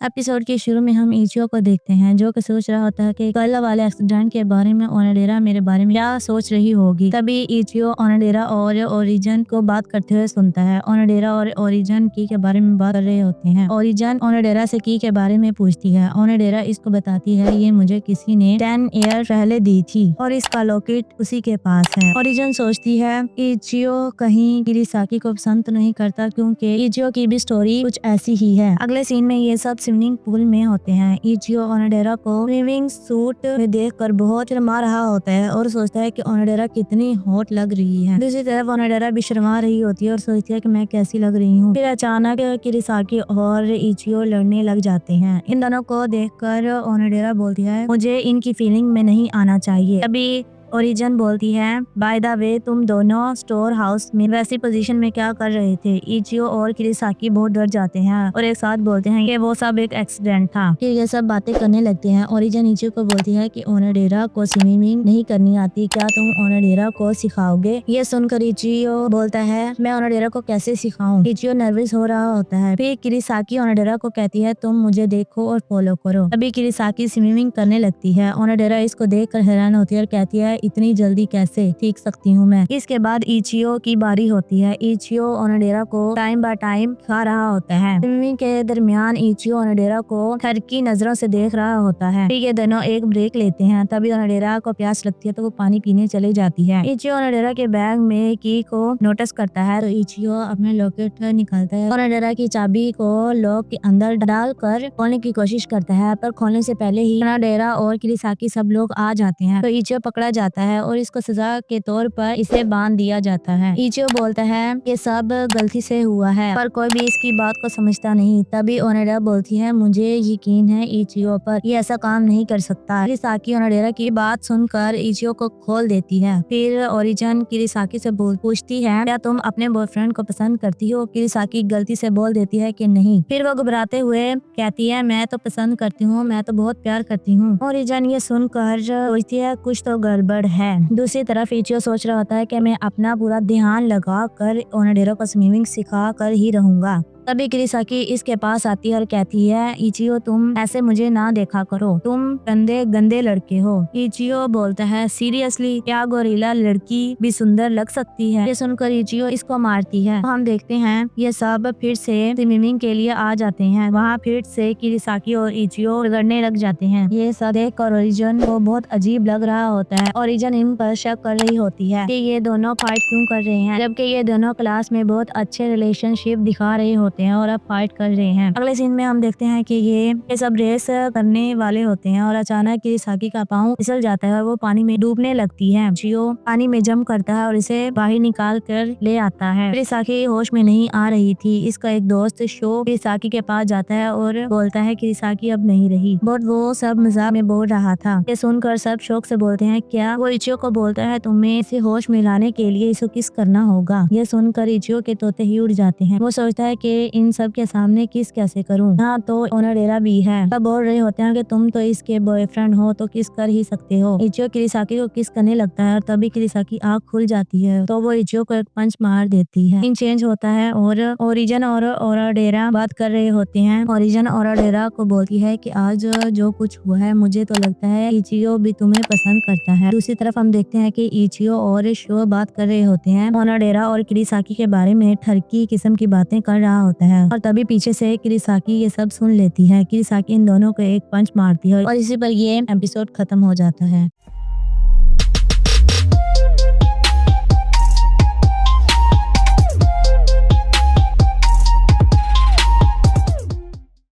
Episode के शुरू में हम इचियो को देखते हैं जो कि सोच रहा होता है कि कल वाले एक्सीडेंट के बारे में ओनोडेरा मेरे बारे में क्या सोच रही होगी। तभी इचियो ओनोडेरा और ओरिजिन को बात करते हुए सुनता है। ओनोडेरा और ओरिजिन की के बारे में बात कर रहे होते हैं। ओरिजिन ओनोडेरा से की के बारे में पूछती है। ओनोडेरा इसको बताती है ये मुझे किसी ने 10 ईयर पहले दी थी और इसका लॉकेट उसी के पास है। ओरिजिन सोचती है कि इचियो कहीं किरीसाकी को पसंद नहीं करता क्योंकि इचियो की भी स्टोरी कुछ ऐसी ही है। अगले सीन में ये सब स्विमिंग पूल में होते हैं। इचियो ओनोडेरा को स्विमिंग सूट में देखकर बहुत शर्मा रहा होता है और सोचता है कि ओनोडेरा कितनी हॉट लग रही है। दूसरी तरफ ओनोडेरा भी शर्मा रही होती है और सोचती है कि मैं कैसी लग रही हूँ। फिर अचानक किरीसाकी और इचियो लड़ने लग जाते हैं। इन दोनों को देखकर ओनोडेरा बोलती है मुझे इनकी फीलिंग में नहीं आना चाहिए। अभी ओरिजिन बोलती है बाय द वे तुम दोनों स्टोर हाउस में वैसी पोजीशन में क्या कर रहे थे। इचियो और किरीसाकी बहुत डर जाते हैं और एक साथ बोलते हैं कि वो सब एक एक्सीडेंट था। फिर ये सब बातें करने लगते हैं। ओरिजिन इचियो को बोलती है कि ओनोडेरा को स्विमिंग नहीं करनी आती, क्या तुम ओनोडेरा को सिखाओगे। ये सुनकर इचियो बोलता है मैं ओनोडेरा को कैसे सिखाऊं। इचियो नर्वस हो रहा होता है। फिर किरीसाकी ओनोडेरा को कहती है तुम मुझे देखो और फॉलो करो। अभी किरीसाकी स्विमिंग करने लगती है। ओनोडेरा इसको देखकर हैरान होती है और कहती है इतनी जल्दी कैसे सीख सकती हूँ मैं। इसके बाद इचियो की बारी होती है। इचियो ओनोडेरा को टाइम बाय टाइम खा रहा होता है। स्विमिंग के दरमियान इचियो ओनोडेरा को ठरकी नजरों से देख रहा होता है। फिर ये दोनों एक ब्रेक लेते हैं। तभी ओनोडेरा को प्यास लगती है तो वो पानी पीने चली जाती है। इचियो ओनोडेरा के बैग में की को नोटिस करता है तो इचियो अपने लॉकेट निकालता है। ओनोडेरा की चाबी को लॉक के अंदर डालकर खोलने की कोशिश करता है पर खोलने से पहले ही ओनोडेरा और किरीसाकी सब लोग आ जाते हैं तो इचियो पकड़ा जाता है और इसको सजा के तौर पर इसे बांध दिया जाता है। इचियो बोलता है ये सब गलती से हुआ है पर कोई भी इसकी बात को समझता नहीं। तभी ओनोडेरा बोलती है मुझे यकीन है इचियो पर, ये ऐसा काम नहीं कर सकता। किरीसाकी ओनोडेरा की बात सुनकर इचियो को खोल देती है। फिर ओरिजिन किरीसाकी से पूछती है क्या तुम अपने बॉयफ्रेंड को पसंद करती हो। किरीसाकी गलती से बोल देती है कि नहीं। फिर वो घबराते हुए कहती है मैं तो पसंद करती हूँ, मैं तो बहुत प्यार करती हूँ। ओरिजिन ये सुनकर सोचती है कुछ तो गड़बड़ है। दूसरी तरफ इचियो सोच रहा होता है कि मैं अपना पूरा ध्यान लगा कर ओनोडेरा को स्विमिंग सिखा कर ही रहूंगा। तभी किरीसाकी इसके पास आती है और कहती है इचियो तुम ऐसे मुझे ना देखा करो, तुम गंदे गंदे लड़के हो। इचियो बोलता है सीरियसली क्या गोरिल्ला लड़की भी सुंदर लग सकती है। ये सुनकर इचियो इसको मारती है। हम देखते हैं ये सब फिर से स्विमिंग के लिए आ जाते हैं। वहाँ फिर से किरीसाकी और इचियो लड़ने लग जाते हैं। ये सब देखकर ओरिजिन को बहुत अजीब लग रहा होता है। ओरिजिन इन पर शक कर रही होती है कि ये दोनों फाइट क्यों कर रहे हैं जबकि ये दोनों क्लास में बहुत अच्छे रिलेशनशिप दिखा रहे होते हैं और अब फाइट कर रहे हैं। अगले सीन में हम देखते हैं कि ये सब रेस करने वाले होते हैं और अचानक किरीसाकी का पाँव फिसल जाता है और वो पानी में डूबने लगती है। इचियो पानी में जंप करता है और इसे बाहर निकाल कर ले आता है। किरीसाकी होश में नहीं आ रही थी। इसका एक दोस्त शो किरीसाकी के पास जाता है और बोलता है किरीसाकी अब नहीं रही, बट वो सब मजाक में बोल रहा था। ये सुनकर सब शौक से बोलते हैं क्या। वो इचियो को बोलता है तुम्हें इसे होश में लाने के लिए इसे किस करना होगा। ये सुनकर इचियो के तोते ही उड़ जाते हैं। वो सोचता है कि इन सब के सामने किस कैसे करूं। हाँ तो ओनोडेरा भी है। सब बोल रहे होते हैं कि तुम तो इसके बॉयफ्रेंड हो तो किस कर ही सकते हो। इचियो किरीसाकी को किस करने लगता है और तभी किरीसाकी आँख खुल जाती है तो वो इचियो को एक पंच मार देती है। सीन चेंज होता है और ओरिजिन और ओनोडेरा बात कर रहे होते हैं। ओरिजिन ओनोडेरा को बोलती है कि आज जो कुछ हुआ है मुझे तो लगता है इचियो भी तुम्हें पसंद करता है। दूसरी तरफ हम देखते हैं कि इचियो और शो बात कर रहे होते हैं। ओनोडेरा और किरीसाकी के बारे में ठरकी किस्म की बातें कर रहा होता है और तभी पीछे से किरीसाकी ये सब सुन लेती है। किरीसाकी इन दोनों को एक पंच मारती है और इसी पर ये एपिसोड खत्म हो जाता है।